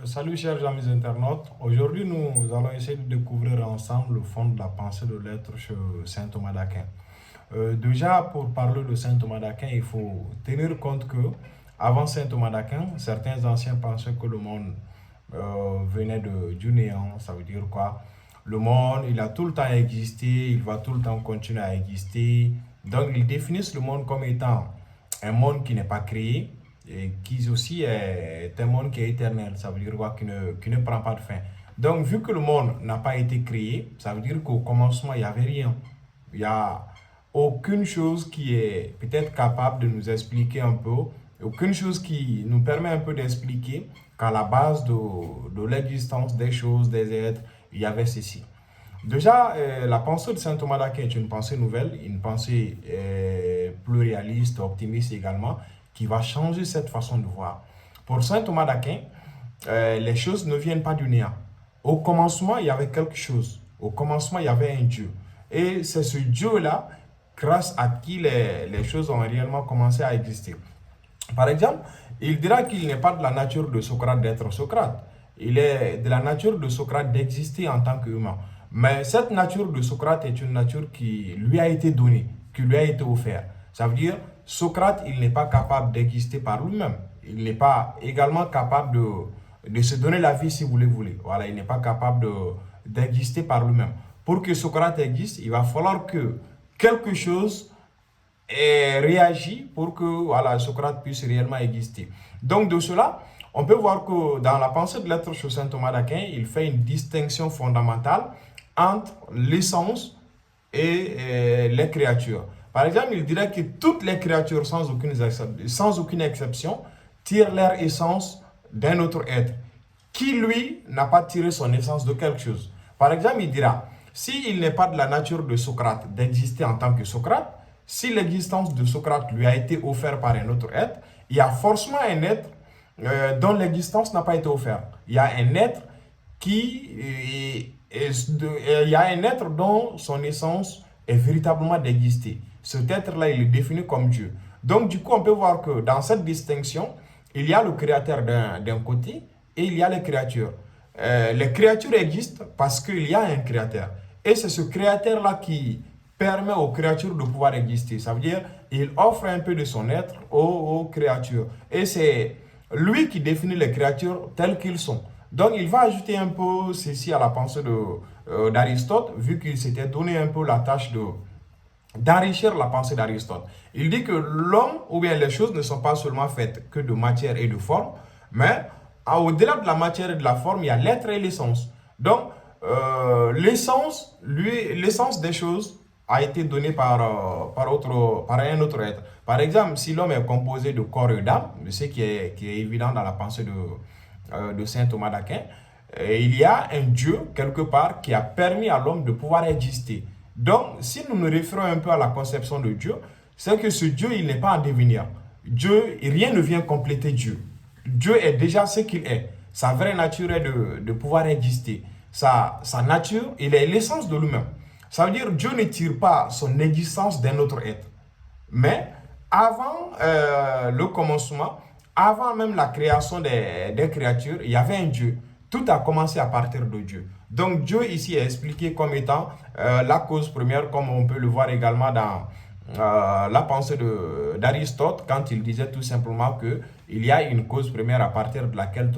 Salut chers amis internautes, aujourd'hui nous allons essayer de découvrir ensemble le fond de la pensée de l'être chez saint Thomas d'Aquin. Déjà pour parler de saint Thomas d'Aquin, il faut tenir compte que avant saint Thomas d'Aquin, certains anciens pensaient que le monde venait du néant. Ça veut dire quoi? Le monde, il a tout le temps existé, il va tout le temps continuer à exister. Donc ils définissent le monde comme étant un monde qui n'est pas créé, et qui aussi est un monde qui est éternel, ça veut dire quoi, qui ne prend pas de fin. Donc, vu que le monde n'a pas été créé, ça veut dire qu'au commencement, il n'y avait rien. Il n'y a aucune chose qui est peut-être capable de nous expliquer un peu, aucune chose qui nous permet un peu d'expliquer qu'à la base de l'existence des choses, des êtres, il y avait ceci. Déjà, la pensée de saint Thomas d'Aquin est une pensée nouvelle, une pensée plurialiste, optimiste également, qui va changer cette façon de voir. Pour saint Thomas d'Aquin, les choses ne viennent pas du néant. Au commencement, il y avait quelque chose. Au commencement, il y avait un Dieu. Et c'est ce Dieu-là, grâce à qui les choses ont réellement commencé à exister. Par exemple, il dira qu'il n'est pas de la nature de Socrate d'être Socrate. Il est de la nature de Socrate d'exister en tant qu'humain. Mais cette nature de Socrate est une nature qui lui a été donnée, qui lui a été offerte. Ça veut dire, Socrate, il n'est pas capable d'exister par lui-même. Il n'est pas également capable de se donner la vie si vous le voulez. Voilà, il n'est pas capable d'exister par lui-même. Pour que Socrate existe, il va falloir que quelque chose réagit pour que voilà, Socrate puisse réellement exister. Donc de cela, on peut voir que dans la pensée de l'être chez saint Thomas d'Aquin, il fait une distinction fondamentale entre l'essence et les créatures. Par exemple, il dirait que toutes les créatures, sans aucune exception, tirent leur essence d'un autre être, qui lui n'a pas tiré son essence de quelque chose. Par exemple, il dira, s'il n'est pas de la nature de Socrate d'exister en tant que Socrate, si l'existence de Socrate lui a été offerte par un autre être, il y a forcément un être dont l'existence n'a pas été offerte. Il y a un être il y a un être dont son essence est véritablement d'exister. Cet être-là, il est défini comme Dieu. Donc, du coup, on peut voir que dans cette distinction, il y a le créateur d'un côté et il y a les créatures. Les créatures existent parce qu'il y a un créateur. Et c'est ce créateur-là qui permet aux créatures de pouvoir exister. Ça veut dire qu'il offre un peu de son être aux créatures. Et c'est lui qui définit les créatures telles qu'elles sont. Donc, il va ajouter un peu ceci à la pensée d'Aristote, vu qu'il s'était donné un peu la tâche d'enrichir la pensée d'Aristote. Il dit que l'homme ou bien les choses ne sont pas seulement faites que de matière et de forme, mais au-delà de la matière et de la forme, il y a l'être et l'essence. Donc, l'essence des choses a été donnée par un autre être. Par exemple, si l'homme est composé de corps et d'âme, ce qui est évident dans la pensée de saint Thomas d'Aquin, il y a un Dieu quelque part qui a permis à l'homme de pouvoir exister. Donc, si nous nous référons un peu à la conception de Dieu, c'est que ce Dieu, il n'est pas en devenir. Dieu, rien ne vient compléter Dieu. Dieu est déjà ce qu'il est. Sa vraie nature est de pouvoir exister. Sa nature, il est l'essence de lui-même. Ça veut dire que Dieu ne tire pas son existence d'un autre être. Mais avant le commencement, avant même la création des créatures, il y avait un Dieu. Tout a commencé à partir de Dieu. Donc Dieu ici est expliqué comme étant la cause première, comme on peut le voir également dans la pensée d'Aristote, quand il disait tout simplement qu'il y a une cause première à partir de laquelle tout